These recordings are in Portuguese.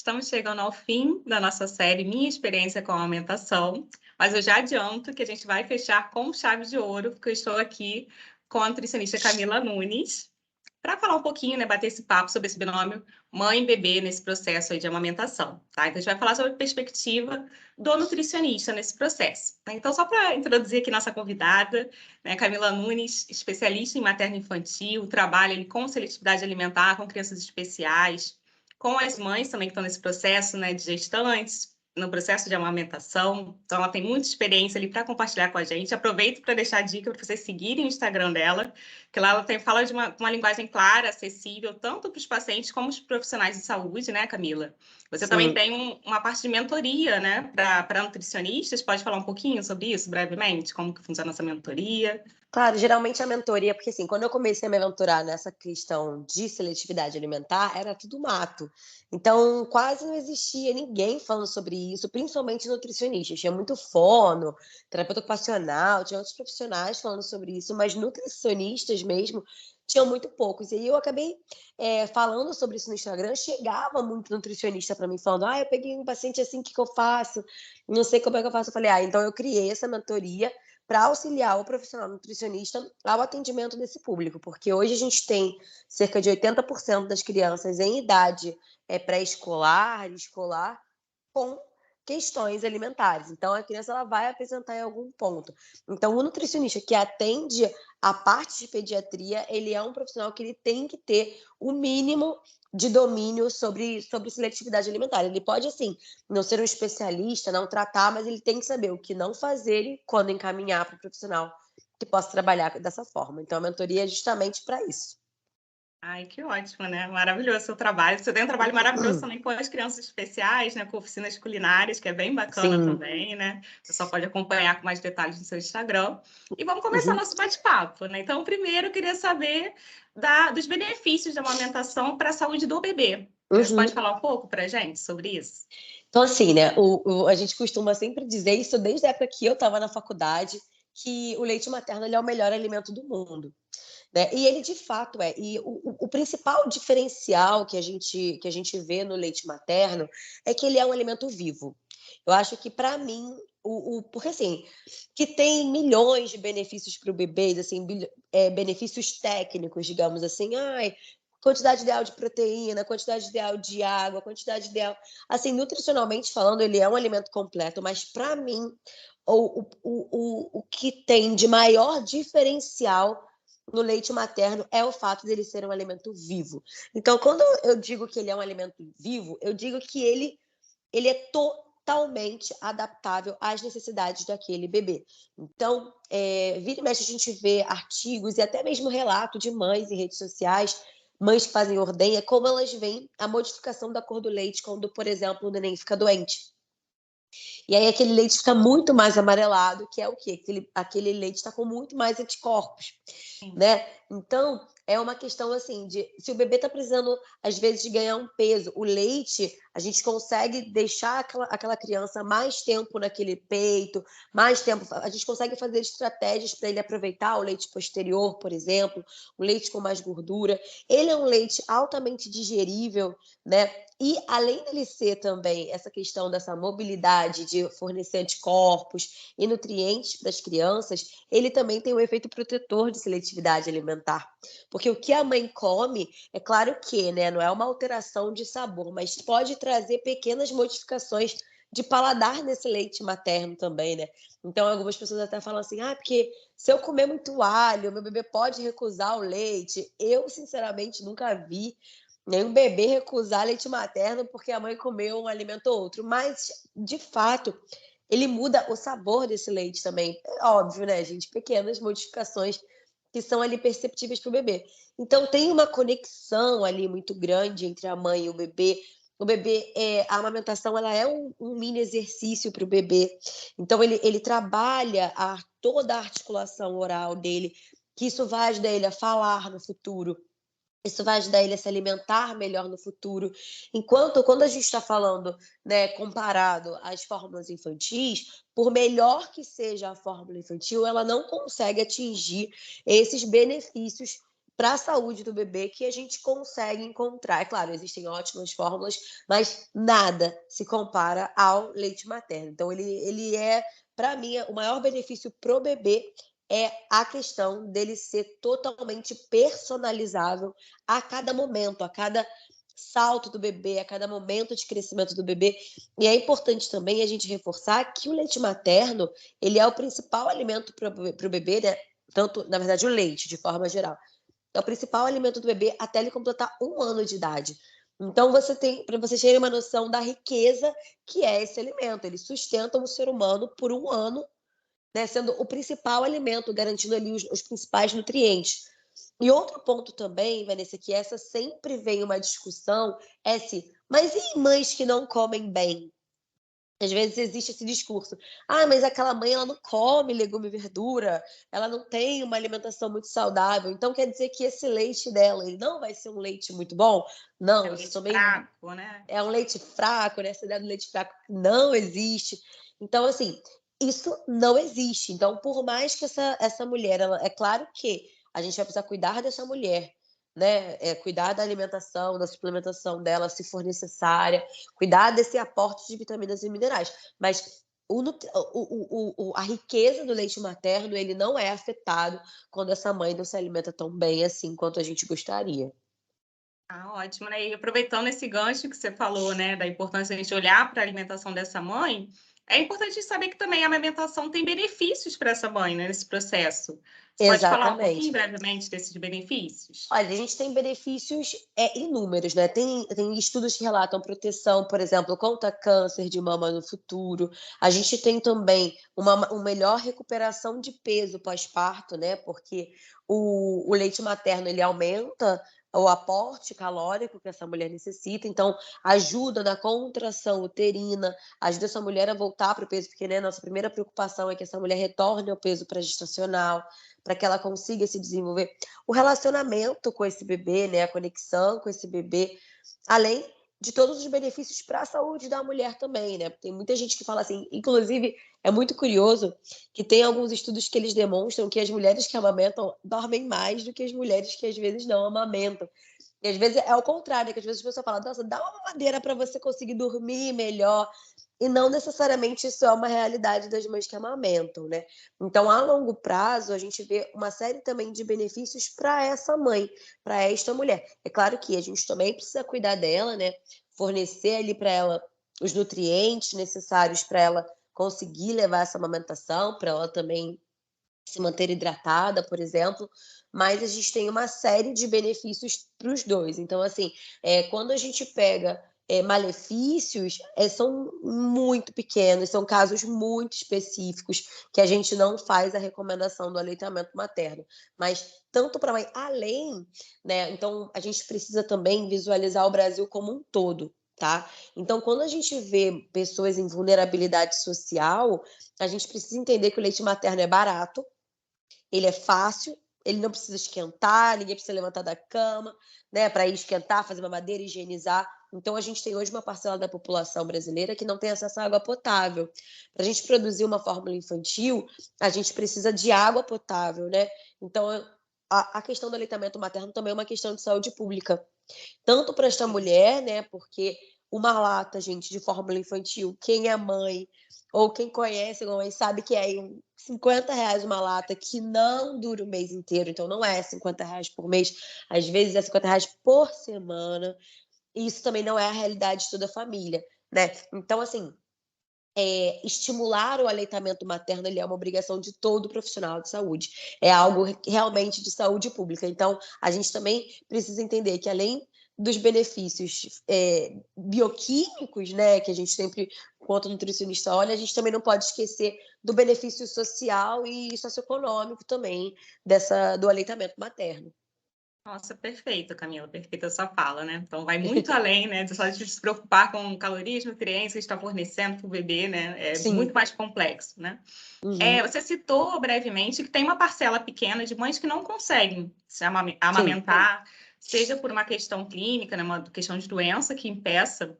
estamos chegando ao fim da nossa série Minha Experiência com a Amamentação, mas eu já adianto que a gente vai fechar com chave de ouro, porque eu estou aqui com a nutricionista Camila Nunes, para falar um pouquinho, né, bater esse papo sobre esse binômio mãe e bebê nesse processo aí de amamentação, tá? Então, a gente vai falar sobre a perspectiva do nutricionista nesse processo. Então, só para introduzir aqui nossa convidada, né, Camila Nunes, especialista em materno-infantil, trabalha ali, com seletividade alimentar, com crianças especiais, com as mães também que estão nesse processo, né, de gestantes, no processo de amamentação. Então, ela tem muita experiência ali para compartilhar com a gente. Aproveito para deixar a dica para vocês seguirem o Instagram dela, que lá ela fala de uma linguagem clara, acessível, tanto para os pacientes como os profissionais de saúde, né, Camila? Você Sim. também tem uma parte de mentoria, né, para nutricionistas. Pode falar um pouquinho sobre isso, brevemente? Como que funciona essa mentoria? Claro, geralmente a mentoria, porque assim, quando eu comecei a me aventurar nessa questão de seletividade alimentar, era tudo mato. Então, quase não existia ninguém falando sobre isso, principalmente nutricionistas. Tinha muito fono, terapeuta ocupacional, tinha outros profissionais falando sobre isso, mas nutricionistas mesmo tinham muito poucos. E aí eu acabei falando sobre isso no Instagram, chegava muito nutricionista para mim falando, eu peguei um paciente assim, o que eu faço? Não sei como é que eu faço. Eu falei, então eu criei essa mentoria para auxiliar o profissional nutricionista ao atendimento desse público, porque hoje a gente tem cerca de 80% das crianças em idade pré-escolar, escolar, com questões alimentares. Então, a criança ela vai apresentar em algum ponto. Então, o nutricionista que atende a parte de pediatria, ele é um profissional que ele tem que ter o mínimo de domínio sobre seletividade alimentar. Ele pode, assim, não ser um especialista, não tratar, mas ele tem que saber o que não fazer e quando encaminhar para o profissional que possa trabalhar dessa forma. Então, a mentoria é justamente para isso. Ai, que ótimo, né? Maravilhoso o seu trabalho. Você tem um trabalho maravilhoso também com as crianças especiais, né? Com oficinas culinárias, que é bem bacana Sim. também, né? Você só pode acompanhar com mais detalhes no seu Instagram. E vamos começar Uhum. nosso bate-papo, né? Então, primeiro, eu queria saber dos benefícios da amamentação para a saúde do bebê. Você pode falar um pouco para a gente sobre isso? Então, assim, né, a gente costuma sempre dizer isso desde a época que eu estava na faculdade, que o leite materno ele é o melhor alimento do mundo, né? E ele de fato é. E o principal diferencial que a gente vê no leite materno é que ele é um alimento vivo. Eu acho que, para mim, porque assim, que tem milhões de benefícios para o bebê, assim, benefícios técnicos, digamos assim, quantidade ideal de proteína, quantidade ideal de água, quantidade ideal. Assim, nutricionalmente falando, ele é um alimento completo, mas para mim, o que tem de maior diferencial no leite materno é o fato dele ser um alimento vivo. Então, quando eu digo que ele é um alimento vivo, eu digo que ele é totalmente adaptável às necessidades daquele bebê. Então, vira e mexe a gente vê artigos e até mesmo relato de mães em redes sociais, mães que fazem ordenha, como elas veem a modificação da cor do leite quando, por exemplo, o neném fica doente. E aí aquele leite fica muito mais amarelado, que é o quê? Aquele leite está com muito mais anticorpos, né? Então, é uma questão assim de se o bebê está precisando, às vezes, de ganhar um peso, o leite, a gente consegue deixar aquela criança mais tempo naquele peito, mais tempo. A gente consegue fazer estratégias para ele aproveitar o leite posterior, por exemplo, o leite com mais gordura. Ele é um leite altamente digerível, né? E além dele ser também essa questão dessa mobilidade de fornecer anticorpos e nutrientes para as crianças, ele também tem um efeito protetor de seletividade alimentar. Porque o que a mãe come, é claro que, né, não é uma alteração de sabor, mas pode trazer pequenas modificações de paladar nesse leite materno também, né? Então, algumas pessoas até falam assim, porque se eu comer muito alho, meu bebê pode recusar o leite. Eu, sinceramente, nunca vi nenhum bebê recusar leite materno porque a mãe comeu um alimento ou outro. Mas, de fato, ele muda o sabor desse leite também. É óbvio, né, gente? Pequenas modificações que são ali perceptíveis para o bebê. Então, tem uma conexão ali muito grande entre a mãe e o bebê. O bebê, a amamentação, ela é um mini exercício para o bebê. Então, ele trabalha toda a articulação oral dele, que isso vai ajudar ele a falar no futuro. Isso vai ajudar ele a se alimentar melhor no futuro. Enquanto, quando a gente está falando, né, comparado às fórmulas infantis, por melhor que seja a fórmula infantil, ela não consegue atingir esses benefícios para a saúde do bebê que a gente consegue encontrar. É claro, existem ótimas fórmulas, mas nada se compara ao leite materno. Então, ele é, para mim, o maior benefício pro bebê é a questão dele ser totalmente personalizável a cada momento, a cada salto do bebê, a cada momento de crescimento do bebê. E é importante também a gente reforçar que o leite materno, ele é o principal alimento para o bebê, né? Tanto, na verdade, o leite, de forma geral. É o principal alimento do bebê até ele completar 1 ano de idade. Então, para vocês terem uma noção da riqueza que é esse alimento. Ele sustenta o ser humano por 1 ano, né, sendo o principal alimento, garantindo ali os principais nutrientes. E outro ponto também, Vanessa, que essa sempre vem uma discussão, é se, mas e mães que não comem bem? Às vezes existe esse discurso: "Ah, mas aquela mãe ela não come legume e verdura, ela não tem uma alimentação muito saudável, então quer dizer que esse leite dela, ele não vai ser um leite muito bom?". É Não, o isso leite também fraco, né? é um leite fraco, né, essa ideia do leite fraco não existe. Então, assim, isso não existe. Então, por mais que essa mulher, ela é claro que a gente vai precisar cuidar dessa mulher, né, cuidar da alimentação, da suplementação dela, se for necessária, cuidar desse aporte de vitaminas e minerais, mas a riqueza do leite materno, ele não é afetado quando essa mãe não se alimenta tão bem assim quanto a gente gostaria. Ah, ótimo, né? E aproveitando esse gancho que você falou, né, da importância de a gente olhar para a alimentação dessa mãe, é importante saber que também a amamentação tem benefícios para essa mãe, né, nesse processo. Você pode falar um pouquinho Exatamente. brevemente desses benefícios? Olha, a gente tem benefícios, inúmeros, né, tem estudos que relatam proteção, por exemplo, contra câncer de mama no futuro. A gente tem também uma melhor recuperação de peso pós-parto, né, porque o leite materno, ele aumenta o aporte calórico que essa mulher necessita, então ajuda na contração uterina, ajuda essa mulher a voltar para o peso, porque, né, nossa primeira preocupação é que essa mulher retorne ao peso pré-gestacional, para que ela consiga se desenvolver. O relacionamento com esse bebê, né, a conexão com esse bebê, além de todos os benefícios para a saúde da mulher também, né. Tem muita gente que fala assim, inclusive é muito curioso que tem alguns estudos que eles demonstram que as mulheres que amamentam dormem mais do que as mulheres que às vezes não amamentam. E às vezes é o contrário, que às vezes a pessoa fala: "Nossa, dá uma mamadeira para você conseguir dormir melhor", e não necessariamente isso é uma realidade das mães que amamentam, né. Então, a longo prazo, a gente vê uma série também de benefícios para essa mãe, para esta mulher. É claro que a gente também precisa cuidar dela, né, fornecer ali para ela os nutrientes necessários para ela conseguir levar essa amamentação, para ela também se manter hidratada, por exemplo, mas a gente tem uma série de benefícios para os 2. Então, assim, quando a gente pega, malefícios, são muito pequenos, são casos muito específicos que a gente não faz a recomendação do aleitamento materno. Mas tanto para a mãe além, né, então a gente precisa também visualizar o Brasil como um todo, tá. Então quando a gente vê pessoas em vulnerabilidade social, a gente precisa entender que o leite materno é barato, ele é fácil, ele não precisa esquentar, ninguém precisa levantar da cama, né, para ir esquentar, fazer mamadeira, higienizar. Então a gente tem hoje uma parcela da população brasileira que não tem acesso à água potável. Para a gente produzir uma fórmula infantil, a gente precisa de água potável, né. Então a questão do aleitamento materno também é uma questão de saúde pública. Tanto para esta Sim. mulher, né, porque uma lata, gente, de fórmula infantil, quem é mãe ou quem conhece a mãe sabe que é aí R$ 50 uma lata que não dura o mês inteiro, então não é R$ 50 por mês, às vezes é R$ 50 por semana, e isso também não é a realidade de toda a família, né. Então assim, estimular o aleitamento materno, ele é uma obrigação de todo profissional de saúde, é algo realmente de saúde pública. Então, a gente também precisa entender que além dos benefícios, bioquímicos, né, que a gente sempre, enquanto nutricionista, olha, a gente também não pode esquecer do benefício social e socioeconômico também do aleitamento materno. Nossa, perfeito, Camila, perfeita a sua fala, né. Então vai muito além, né, de só de se preocupar com calorias, nutrientes que está fornecendo para o bebê, né, é Sim. muito mais complexo, né. Uhum. Você citou brevemente que tem uma parcela pequena de mães que não conseguem se Sim. amamentar, seja por uma questão clínica, né, uma questão de doença que impeça.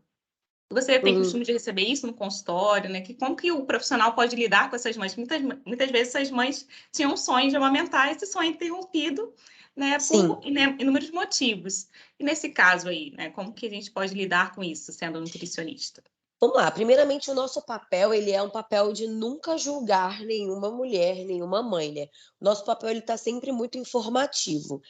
Você tem Uhum. costume de receber isso no consultório, né, que como que o profissional pode lidar com essas mães? Muitas vezes essas mães tinham um sonho de amamentar, esse sonho é interrompido, né, Sim. por inúmeros motivos. E nesse caso aí, né, como que a gente pode lidar com isso, sendo nutricionista? Vamos lá, primeiramente o nosso papel, ele é um papel de nunca julgar nenhuma mulher, nenhuma mãe, né. O nosso papel, ele tá sempre muito informativo.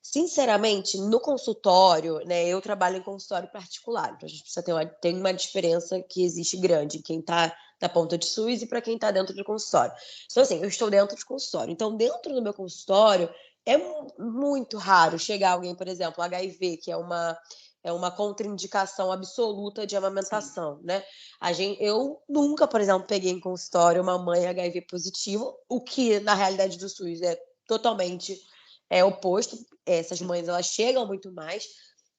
Sinceramente, no consultório, né, eu trabalho em consultório particular, então a gente precisa ter uma diferença que existe grande, quem tá na ponta de SUS e para quem tá dentro do consultório. Então assim, eu estou dentro do consultório, então dentro do meu consultório, é muito raro chegar alguém, por exemplo, HIV, que é uma contraindicação absoluta de Sim. amamentação, né. Eu nunca, por exemplo, peguei em consultório uma mãe HIV positivo, o que na realidade do SUS é totalmente oposto. Essas mães, elas chegam muito mais,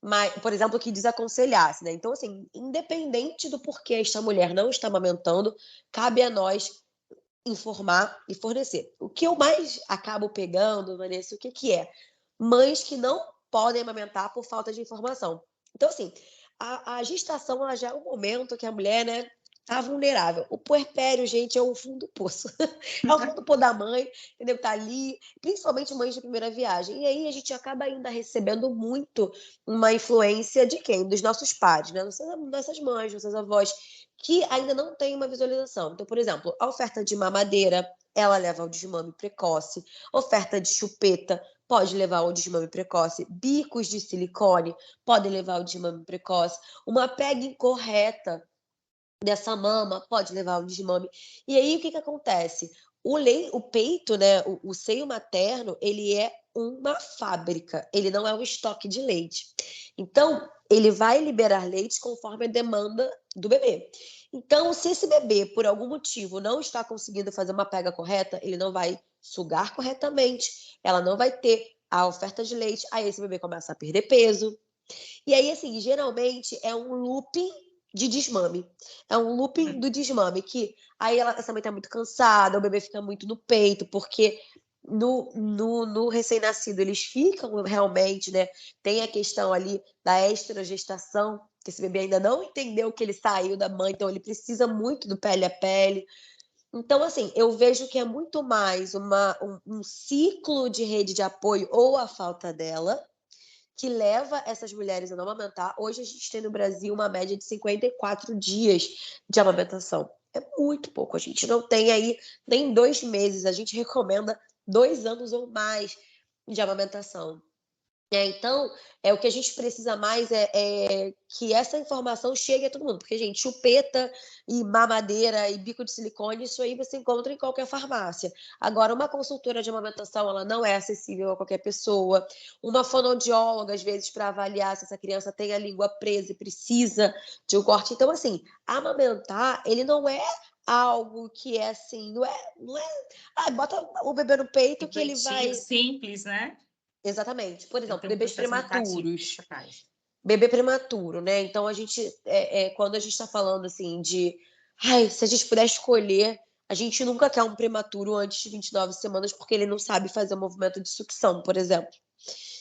mas, por exemplo, que desaconselhasse, né. Então, assim, independente do porquê esta mulher não está amamentando, cabe a nós informar e fornecer. O que eu mais acabo pegando, Vanessa, o que que é? Mães que não podem amamentar por falta de informação. Então, assim, a gestação, ela já é um momento que a mulher, né, tá vulnerável. O puerpério, gente, é o fundo do poço. É o fundo do poço da mãe, entendeu? Tá ali, principalmente mães de primeira viagem. E aí a gente acaba ainda recebendo muito uma influência de quem? Dos nossos pais, né? Nossas mães, nossas avós, que ainda não tem uma visualização. Então, por exemplo, a oferta de mamadeira, ela leva ao desmame precoce, oferta de chupeta pode levar ao desmame precoce, bicos de silicone podem levar ao desmame precoce, uma pega incorreta dessa mama pode levar ao desmame. E aí o que que acontece? O peito, né, o seio materno, ele é uma fábrica, ele não é um estoque de leite. Então, ele vai liberar leite conforme a demanda do bebê. Então, se esse bebê, por algum motivo, não está conseguindo fazer uma pega correta, ele não vai sugar corretamente, ela não vai ter a oferta de leite, aí esse bebê começa a perder peso. E aí, assim, geralmente é um looping de desmame. É um looping do desmame, que aí essa mãe tá muito cansada, o bebê fica muito no peito, porque no recém-nascido eles ficam realmente, né? Tem a questão ali da estrogestação, que esse bebê ainda não entendeu que ele saiu da mãe, então ele precisa muito do pele a pele. Então, assim, eu vejo que é muito mais um ciclo de rede de apoio ou a falta dela, que leva essas mulheres a não amamentar. Hoje a gente tem no Brasil uma média de 54 dias de amamentação. É muito pouco, a gente não tem aí nem 2 meses, a gente recomenda 2 anos ou mais de amamentação. Então, o que a gente precisa mais é que essa informação chegue a todo mundo, porque, gente, chupeta e mamadeira e bico de silicone, isso aí você encontra em qualquer farmácia. Agora, uma consultora de amamentação, ela não é acessível a qualquer pessoa. Uma fonoaudióloga, às vezes, para avaliar se essa criança tem a língua presa e precisa de um corte. Então, assim, amamentar, ele não é algo que é assim, não é, bota o bebê no peito que ele Intuitivo, vai. simples, né? Exatamente. Por Tem que exemplo, ter um bebês processo muito ativo por prematuros. trás. Bebê prematuro, né? Então a gente, quando a gente está falando assim de, ai, se a gente puder escolher, a gente nunca quer um prematuro antes de 29 semanas, porque ele não sabe fazer o movimento de sucção, por exemplo.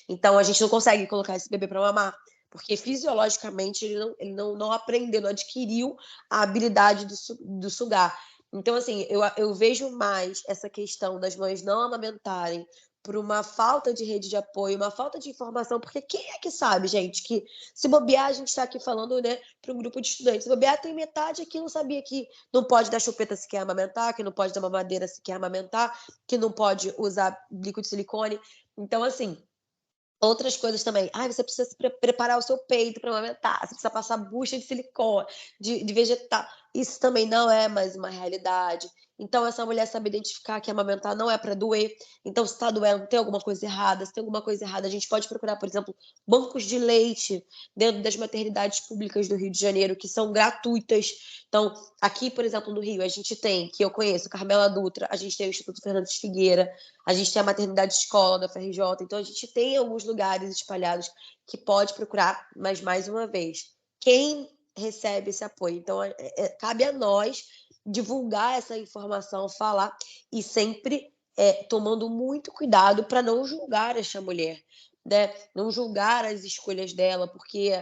Então a gente não consegue colocar esse bebê para mamar, porque fisiologicamente ele não aprendeu, não adquiriu a habilidade do sugar. Então, assim, eu vejo mais essa questão das mães não amamentarem por uma falta de rede de apoio, uma falta de informação, porque quem é que sabe, gente, que se bobear, a gente está aqui falando, né, para um grupo de estudantes, se bobear, tem metade aqui não sabia que não pode dar chupeta se quer amamentar, que não pode dar mamadeira se quer amamentar, que não pode usar líquido de silicone. Então, assim, outras coisas também. Ai, você precisa preparar o seu peito para amamentar, você precisa passar bucha de silicone, de vegetal. Isso também não é mais uma realidade. Então, essa mulher sabe identificar que amamentar não é para doer. Então, se está doendo, tem alguma coisa errada. Se tem alguma coisa errada, a gente pode procurar, por exemplo, bancos de leite dentro das maternidades públicas do Rio de Janeiro, que são gratuitas. Então, aqui, por exemplo, no Rio, a gente tem, que eu conheço, Carmela Dutra, a gente tem o Instituto Fernandes Figueira, a gente tem a maternidade escola da FRJ, então a gente tem alguns lugares espalhados que pode procurar, mas mais uma vez, quem recebe esse apoio? Então, cabe a nós divulgar essa informação, falar e sempre tomando muito cuidado para não julgar esta mulher, né? Não julgar as escolhas dela, porque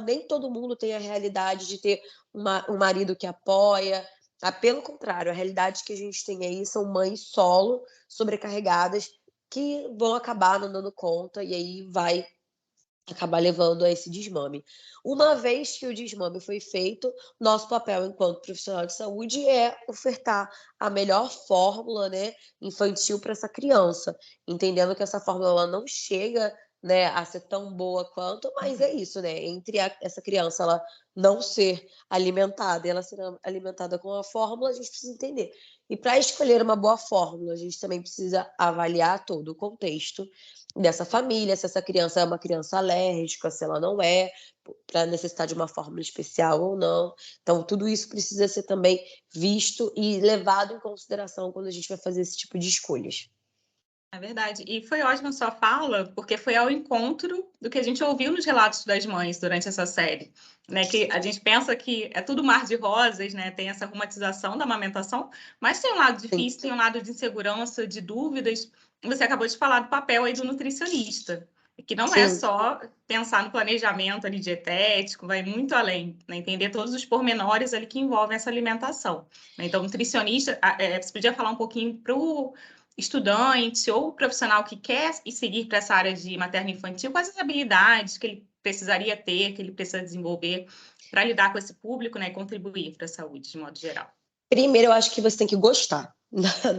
nem todo mundo tem a realidade de ter um marido que apoia. Pelo contrário, a realidade que a gente tem aí são mães solo sobrecarregadas que vão acabar não dando conta e aí vai acabar levando a esse desmame. Uma vez que o desmame foi feito, nosso papel enquanto profissional de saúde é ofertar a melhor fórmula, né, infantil para essa criança, entendendo que essa fórmula ela não chega, né, a ser tão boa quanto, mas é Uhum. isso, né, entre essa criança ela não ser alimentada e ela ser alimentada com a fórmula, a gente precisa entender. E para escolher uma boa fórmula, a gente também precisa avaliar todo o contexto dessa família, se essa criança é uma criança alérgica, se ela não é, para necessitar de uma fórmula especial ou não. Então, tudo isso precisa ser também visto e levado em consideração quando a gente vai fazer esse tipo de escolhas. É verdade. E foi ótima a sua fala, porque foi ao encontro do que a gente ouviu nos relatos das mães durante essa série, né? Que a gente pensa que é tudo mar de rosas, né? Tem essa romantização da amamentação, mas tem um lado Sim, difícil, tem um lado de insegurança, de dúvidas. Você acabou de falar do papel aí do nutricionista, que não é sim. só pensar no planejamento ali dietético, vai muito além, né? Entender todos os pormenores ali que envolvem essa alimentação, né? Então, nutricionista, você podia falar um pouquinho para o estudante ou profissional que quer seguir para essa área de materno-infantil, quais as habilidades que ele precisaria ter, que ele precisa desenvolver para lidar com esse público, né, e contribuir para a saúde de modo geral? Primeiro, eu acho que você tem que gostar.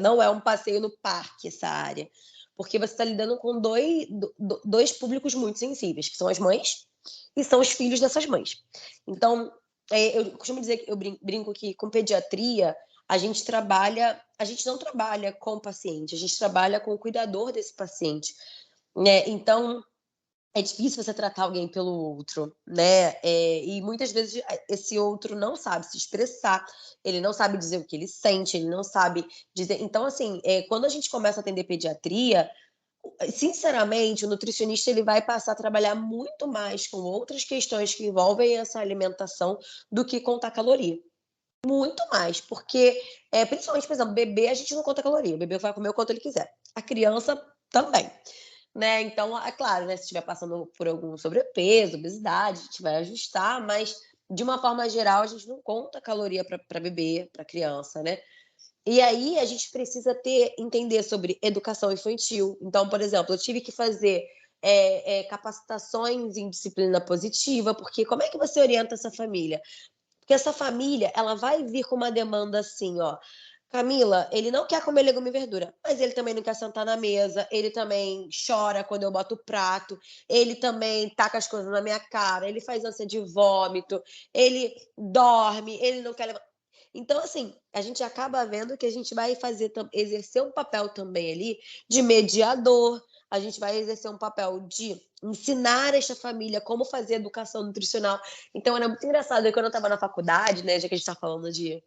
Não é um passeio no parque essa área, porque você está lidando com dois públicos muito sensíveis, que são as mães e são os filhos dessas mães. Então, eu costumo dizer que eu brinco que com pediatria a gente não trabalha com o paciente, a gente trabalha com o cuidador desse paciente, né? Então, é difícil você tratar alguém pelo outro, né? E muitas vezes esse outro não sabe se expressar, ele não sabe dizer o que ele sente, ele não sabe dizer. Então, assim, quando a gente começa a atender pediatria, sinceramente, o nutricionista ele vai passar a trabalhar muito mais com outras questões que envolvem essa alimentação do que contar caloria. Muito mais, porque principalmente, por exemplo, bebê a gente não conta caloria, o bebê vai comer o quanto ele quiser. A criança também. Né, então, é claro, né, se estiver passando por algum sobrepeso, obesidade, a gente vai ajustar, mas de uma forma geral a gente não conta caloria para bebê, para criança, né. E aí a gente precisa entender sobre educação infantil. Então, por exemplo, eu tive que fazer, capacitações em disciplina positiva, porque como é que você orienta essa família? Porque essa família, ela vai vir com uma demanda assim, ó: "Camila, ele não quer comer legume e verdura, mas ele também não quer sentar na mesa, ele também chora quando eu boto o prato, ele também taca as coisas na minha cara, ele faz ânsia de vômito, ele dorme, ele não quer levar". Então, assim, a gente acaba vendo que a gente vai exercer um papel também ali de mediador, a gente vai exercer um papel de ensinar esta família como fazer educação nutricional. Então era muito engraçado, quando eu estava na faculdade, né, já que a gente está falando de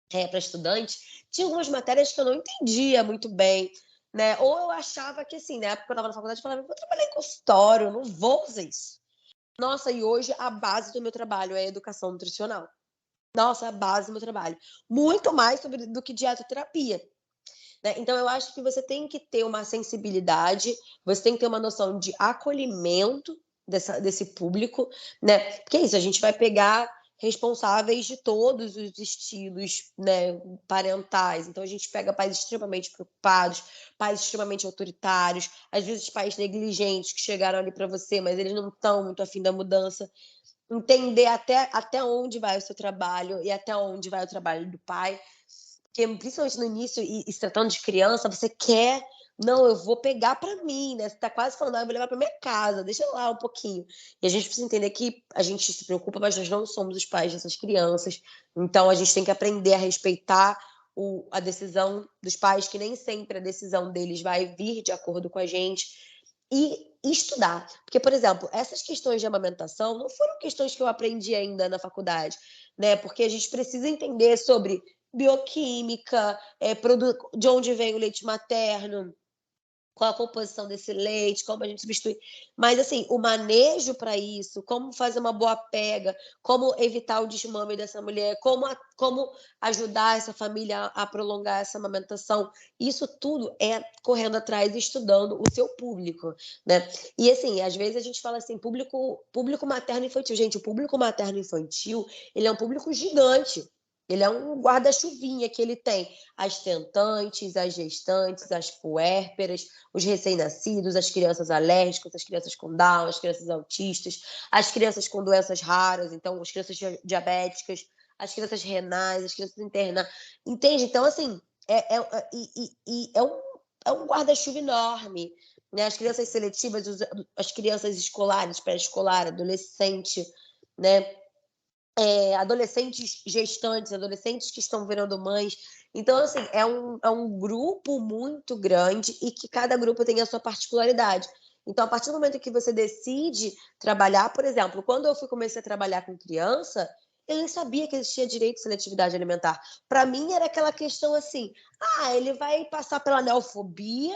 para estudante, tinha algumas matérias que eu não entendia muito bem, né, ou eu achava que, assim, na época que eu estava na faculdade, eu falava: "Eu vou trabalhar em consultório, eu não vou fazer isso". Nossa, e hoje a base do meu trabalho é educação nutricional. Nossa, a base do meu trabalho. Muito mais do que dietoterapia, né. Então eu acho que você tem que ter uma sensibilidade, você tem que ter uma noção de acolhimento desse público, né, porque é isso, a gente vai pegar responsáveis de todos os estilos, né, parentais. Então a gente pega pais extremamente preocupados, pais extremamente autoritários, às vezes pais negligentes que chegaram ali para você, mas eles não estão muito afim da mudança. Entender até onde vai o seu trabalho e até onde vai o trabalho do pai, porque principalmente no início e se tratando de criança, você quer: "Não, eu vou pegar para mim", né, você tá quase falando: "Ah, eu vou levar para minha casa, deixa lá um pouquinho". E a gente precisa entender que a gente se preocupa, mas nós não somos os pais dessas crianças, então a gente tem que aprender a respeitar a decisão dos pais, que nem sempre a decisão deles vai vir de acordo com a gente, e estudar. Porque, por exemplo, essas questões de amamentação não foram questões que eu aprendi ainda na faculdade, né, porque a gente precisa entender sobre bioquímica, de onde vem o leite materno, qual a composição desse leite, como a gente substitui. Mas, assim, o manejo para isso, como fazer uma boa pega, como evitar o desmame dessa mulher, como ajudar essa família a prolongar essa amamentação, isso tudo é correndo atrás e estudando o seu público, né. E, assim, às vezes a gente fala assim: "Público materno infantil". Gente, o público materno infantil, ele é um público gigante. Ele é um guarda-chuvinha que ele tem as tentantes, as gestantes, as puérperas, os recém-nascidos, as crianças alérgicas, as crianças com Down, as crianças autistas, as crianças com doenças raras, então as crianças diabéticas, as crianças renais, as crianças internadas, entende? Então, assim, é um guarda-chuva enorme, né? As crianças seletivas, as crianças escolares, pré-escolar, adolescente, né? Adolescentes gestantes, adolescentes que estão virando mães. Então, assim, é um grupo muito grande e que cada grupo tem a sua particularidade. Então, a partir do momento que você decide trabalhar, por exemplo, quando eu comecei a trabalhar com criança, eu nem sabia que existia direito de seletividade alimentar. Para mim, era aquela questão assim: ele vai passar pela neofobia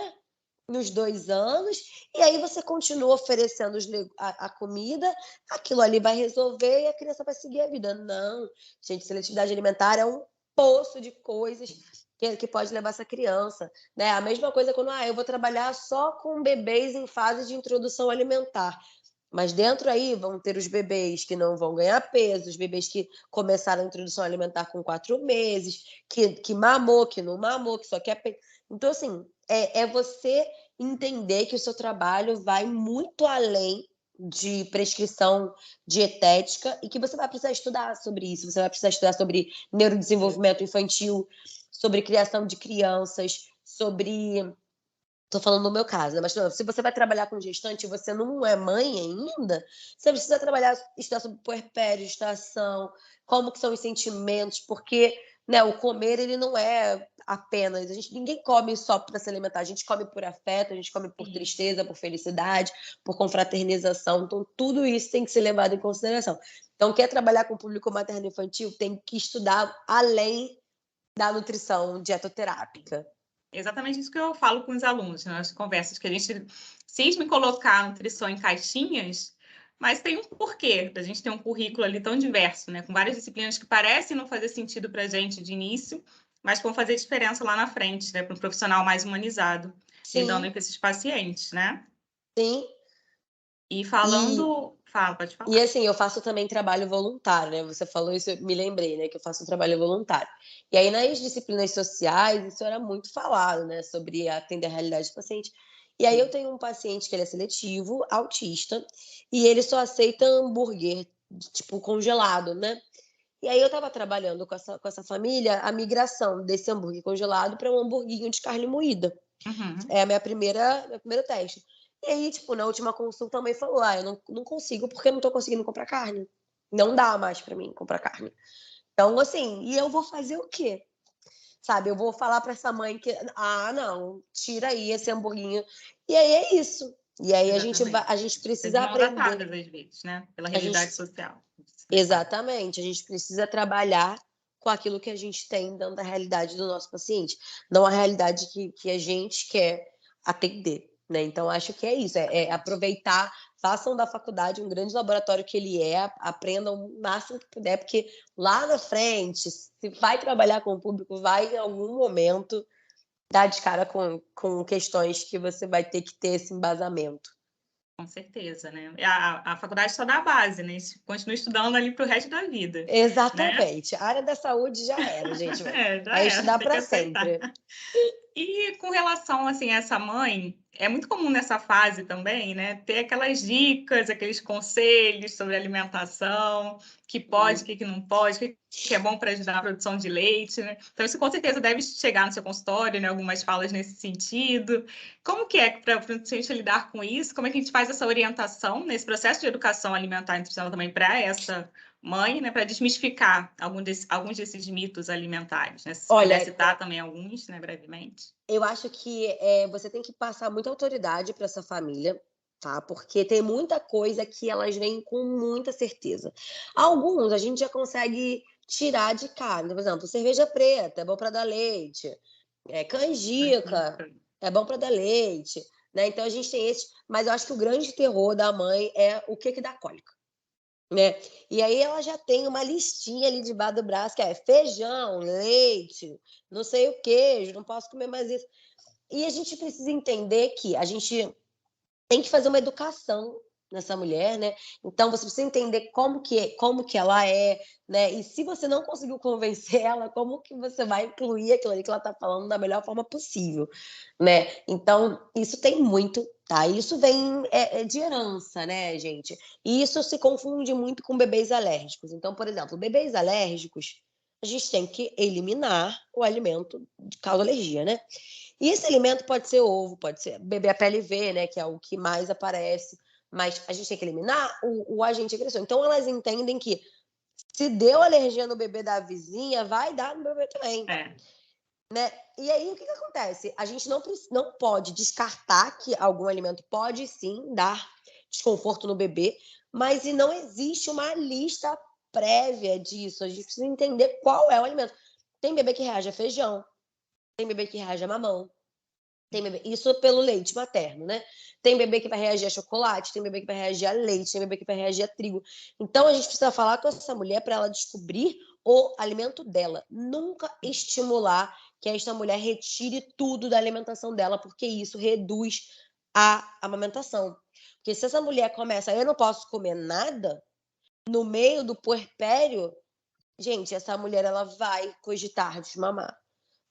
nos 2 anos, e aí você continua oferecendo a comida, aquilo ali vai resolver e a criança vai seguir a vida. Não, gente, seletividade alimentar é um poço de coisas que pode levar essa criança, né? A mesma coisa quando eu vou trabalhar só com bebês em fase de introdução alimentar. Mas dentro aí vão ter os bebês que não vão ganhar peso, os bebês que começaram a introdução alimentar com 4 meses, que mamou, que não mamou, que só quer. Então, assim, é você entender que o seu trabalho vai muito além de prescrição dietética e que você vai precisar estudar sobre isso, você vai precisar estudar sobre neurodesenvolvimento infantil, sobre criação de crianças, sobre. Tô falando no meu caso, né? Mas se você vai trabalhar com gestante e você não é mãe ainda, você precisa estudar sobre puerpério, gestação, como que são os sentimentos, porque, né, o comer ele não é apenas, ninguém come só para se alimentar, a gente come por afeto, a gente come por Isso. tristeza, por felicidade, por confraternização, então tudo isso tem que ser levado em consideração. Então, quer trabalhar com o público materno-infantil, tem que estudar além da nutrição dietoterápica. Exatamente isso que eu falo com os alunos nas conversas, que a gente cisma em colocar a nutrição em caixinhas, mas tem um porquê da gente ter um currículo ali tão diverso, né? Com várias disciplinas que parecem não fazer sentido para a gente de início, mas vão fazer diferença lá na frente, né? Para um profissional mais humanizado, lidando Sim, com esses pacientes, né? sim. E E falando. Fala, pode E falar. assim, eu faço também trabalho voluntário, né? Você falou isso, eu me lembrei, né, que eu faço um trabalho voluntário. E aí, nas disciplinas sociais, isso era muito falado, né, sobre atender a realidade do paciente. E aí, eu tenho um paciente que ele é seletivo, autista, e ele só aceita hambúrguer, tipo, congelado, né? E aí, eu estava trabalhando com essa família a migração desse hambúrguer congelado para um hamburguinho de carne moída. Uhum. É meu primeiro teste. E aí, tipo, na última consulta a mãe falou: eu não consigo porque eu não tô conseguindo comprar carne. Não dá mais pra mim comprar carne. Então, assim, e eu vou fazer o quê? Sabe, eu vou falar pra essa mãe que, não, tira aí esse hamburguinho. E aí é isso. E aí Exatamente. a gente Ser precisa de mãos aprender. atadas, às vezes, né? Pela A gente, realidade social que se depara. exatamente, a gente precisa trabalhar com aquilo que a gente tem dentro da realidade do nosso paciente, não a realidade que a gente quer atender, né? Então, acho que é isso, é Exatamente. aproveitar, façam da faculdade um grande laboratório que ele é, aprendam o máximo que puder, porque lá na frente, se vai trabalhar com o público, vai em algum momento dar de cara com questões que você vai ter que ter esse embasamento. Com certeza, né? A faculdade só dá a base, né? Isso continua estudando ali para o resto da vida, né? Exatamente. A área da saúde já era, gente, Já vai era, estudar tem que para aceitar. sempre. E com relação, assim, a essa mãe, é muito comum nessa fase também, né, ter aquelas dicas, aqueles conselhos sobre alimentação, que pode, o que não pode, o que é bom para ajudar na produção de leite, né? Então, isso com certeza deve chegar no seu consultório, né, algumas falas nesse sentido. Como que é para a gente lidar com isso? Como é que a gente faz essa orientação nesse processo de educação alimentar e nutricional também para essa mãe, né, para desmistificar alguns desses mitos alimentares, né? Se puder Olha, citar também alguns, né, brevemente. eu acho que, você tem que passar muita autoridade para essa família, tá, porque tem muita coisa que elas veem com muita certeza. Alguns a gente já consegue tirar de cara, por exemplo, cerveja preta é bom para dar leite, canjica Canjica. é bom para dar leite, né, então a gente tem esse, mas eu acho que o grande terror da mãe é o que dá cólica. Né. E aí ela já tem uma listinha ali debaixo do braço que é feijão, leite, não sei o queijo, não posso comer mais isso. E a gente precisa entender que a gente tem que fazer uma educação nessa mulher, né? Então você precisa entender como que ela é, né? E se você não conseguiu convencer ela, como que você vai incluir aquilo ali que ela tá falando da melhor forma possível, né? Então, isso tem muito, tá? Isso vem de herança, né, gente? E isso se confunde muito com bebês alérgicos. Então, por exemplo, bebês alérgicos, a gente tem que eliminar o alimento de causa alergia, né? E esse alimento pode ser ovo, pode ser bebê APLV, né, que é o que mais aparece, mas a gente tem que eliminar o agente agressor. Então elas entendem que se deu alergia no bebê da vizinha, vai dar no bebê também, É, né? E aí o que acontece? A gente não pode descartar que algum alimento pode sim dar desconforto no bebê, mas e não existe uma lista prévia disso. A gente precisa entender qual é o alimento. Tem bebê que reage a feijão, tem bebê que reage a mamão, tem bebê, isso pelo leite materno, né? Tem bebê que vai reagir a chocolate, tem bebê que vai reagir a leite, tem bebê que vai reagir a trigo. Então a gente precisa falar com essa mulher para ela descobrir o alimento dela. Nunca estimular que esta mulher retire tudo da alimentação dela, porque isso reduz a amamentação. Porque se essa mulher começa, eu não posso comer nada, no meio do puerpério, gente, essa mulher ela vai cogitar desmamar,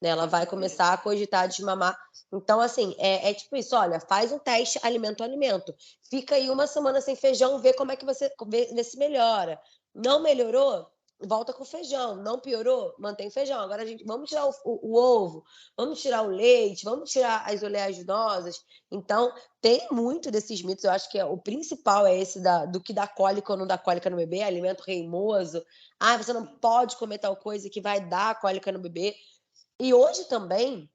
né? Ela com vai certeza. começar a cogitar desmamar. Então, assim, é tipo isso: olha, faz um teste alimento a alimento. Fica aí uma semana sem feijão, vê como é que você vê se melhora. Não melhorou? Volta com feijão. Não piorou? Mantém feijão. Agora a gente vamos tirar o ovo, vamos tirar o leite, vamos tirar as oleaginosas. Então, tem muito desses mitos. Eu acho que o principal é esse do que dá cólica ou não dá cólica no bebê, alimento reimoso. Ah, você não pode comer tal coisa que vai dar cólica no bebê. E hoje também,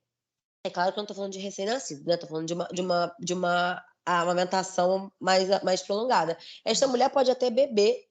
é claro que eu não tô falando de recém-nascido, né? Tô falando de uma amamentação mais prolongada. Esta mulher pode até beber,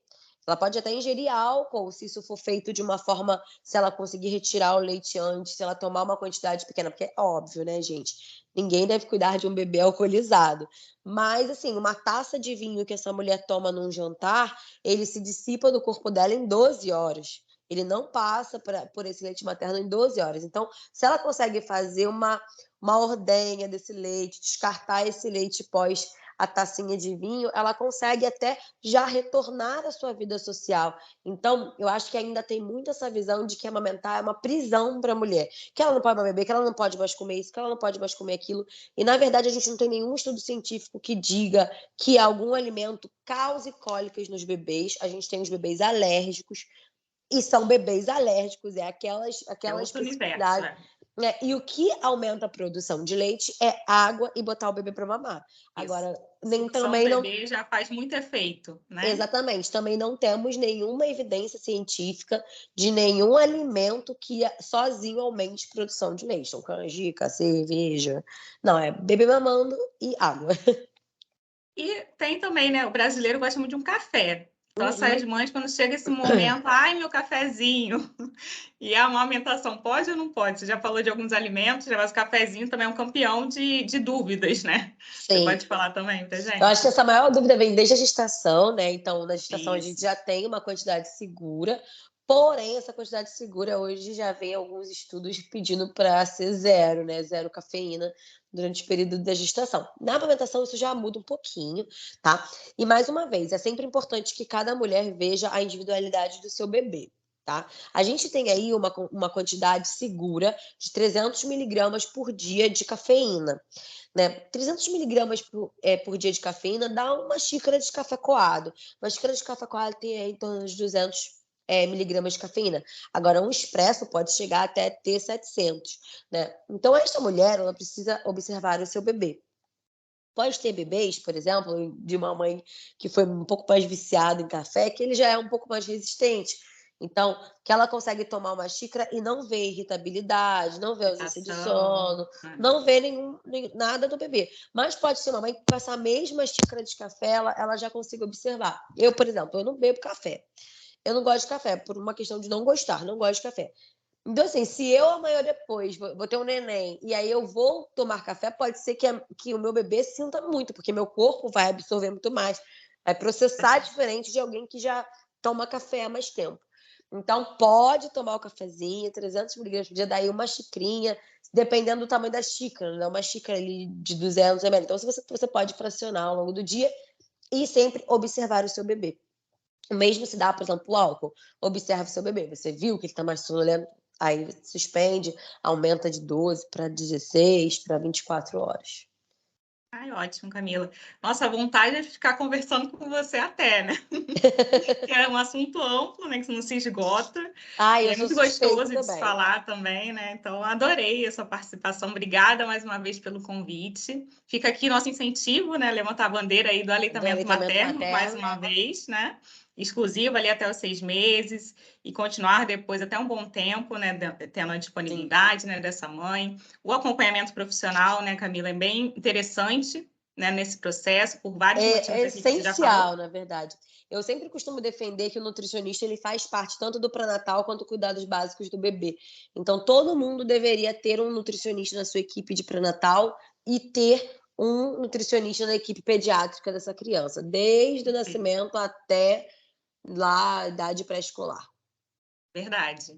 ela pode até ingerir álcool, se isso for feito de uma forma, se ela conseguir retirar o leite antes, se ela tomar uma quantidade pequena, porque é óbvio, né, gente? Ninguém deve cuidar de um bebê alcoolizado. Mas, assim, uma taça de vinho que essa mulher toma num jantar, ele se dissipa do corpo dela em 12 horas. Ele não passa por esse leite materno em 12 horas. Então, se ela consegue fazer uma ordenha desse leite, descartar esse leite pós a tacinha de vinho, ela consegue até já retornar à sua vida social. Então, eu acho que ainda tem muito essa visão de que amamentar é uma prisão para a mulher, que ela não pode mais beber, que ela não pode mais comer isso, que ela não pode mais comer aquilo. E, na verdade, a gente não tem nenhum estudo científico que diga que algum alimento cause cólicas nos bebês. A gente tem os bebês alérgicos, e são bebês alérgicos, é É aquela outro universo, especificidade, né? E o que aumenta a produção de leite é água e botar o bebê para mamar. isso. Agora, nem Só o também não. bebê já faz muito efeito, né? Exatamente, também não temos nenhuma evidência científica de nenhum alimento que sozinho aumente produção de leite. Então, canjica, cerveja. Não, é bebê mamando e água. E tem também, né? O brasileiro gosta muito de um café. Então, Uhum. essas mães, quando chega esse momento, ai, meu cafezinho. E a amamentação pode ou não pode? Você já falou de alguns alimentos, mas o cafezinho também é um campeão de dúvidas, né? Você Sim. pode falar também pra Eu acho que gente? essa maior dúvida vem desde a gestação, né? Então, na gestação a gente Isso. já tem uma quantidade segura, porém, essa quantidade segura hoje já vem alguns estudos pedindo para ser zero, né? Zero cafeína durante o período da gestação. Na amamentação, isso já muda um pouquinho, tá? E mais uma vez, é sempre importante que cada mulher veja a individualidade do seu bebê. Tá? A gente tem aí uma quantidade segura de 300 miligramas por dia de cafeína, né? 300 miligramas por dia de cafeína dá uma xícara de café coado. Uma xícara de café coado tem aí em torno de 200 miligramas de cafeína. Agora, um expresso pode chegar até ter 700, né? Então, esta mulher, ela precisa observar o seu bebê. Pode ter bebês, por exemplo, de uma mãe que foi um pouco mais viciada em café, que ele já é um pouco mais resistente. Então, que ela consegue tomar uma xícara e não vê irritabilidade, não vê ausência de Irritação, sono, né? não vê nada do bebê. Mas pode ser uma mãe que com essa mesma xícara de café, ela já consiga observar. Eu, por exemplo, eu não bebo café. Eu não gosto de café, por uma questão de não gostar, não gosto de café. Então, assim, se eu amanhã ou depois vou ter um neném e aí eu vou tomar café, pode ser que o meu bebê sinta muito, porque meu corpo vai absorver muito mais, vai processar diferente de alguém que já toma café há mais tempo. Então, pode tomar o cafezinho, 300 miligramas por dia, daí uma xicrinha, dependendo do tamanho da xícara, né? Uma xícara ali de 200 ml. Então, se você pode fracionar ao longo do dia e sempre observar o seu bebê. O mesmo se dá, por exemplo, o álcool. Observe o seu bebê. Você viu que ele está mais sonolento, aí suspende, aumenta de 12 para 16, para 24 horas. Ai, ótimo, Camila. Nossa, a vontade é de ficar conversando com você até, né? Que é um assunto amplo, né? Que não se esgota. Ah, E eu é sou muito suspeita gostoso de se também. falar também, né? Então, adorei a sua participação. Obrigada mais uma vez pelo convite. Fica aqui nosso incentivo, né? Levantar a bandeira aí do Do aleitamento aleitamento materno, mais materno. uma vez, né? Exclusivo ali até os 6 meses e continuar depois até um bom tempo, né? Tendo a Sim. disponibilidade, né? Dessa mãe. O acompanhamento profissional, né, Camila, é bem interessante, né? Nesse processo, por vários motivos É aqui que você já falou. essencial, na verdade. Eu sempre costumo defender que o nutricionista ele faz parte tanto do pré-natal quanto cuidados básicos do bebê. Então, todo mundo deveria ter um nutricionista na sua equipe de pré-natal e ter um nutricionista na equipe pediátrica dessa criança, desde o nascimento até lá a idade pré-escolar. Verdade.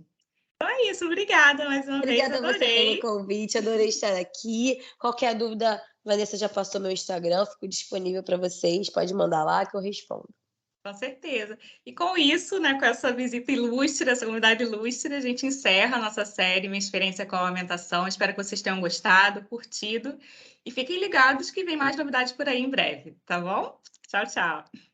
Então é isso, obrigada mais uma vez, Obrigada a você pelo adorei. convite, adorei estar aqui. Qualquer dúvida, Vanessa já passou meu Instagram, fico disponível para vocês, pode mandar lá que eu respondo. Com certeza. E com isso, né, com essa visita ilustre, essa comunidade ilustre, a gente encerra a nossa série Minha Experiência com a Amamentação. Espero que vocês tenham gostado, curtido. E fiquem ligados que vem mais novidades por aí em breve, tá bom? Tchau, tchau.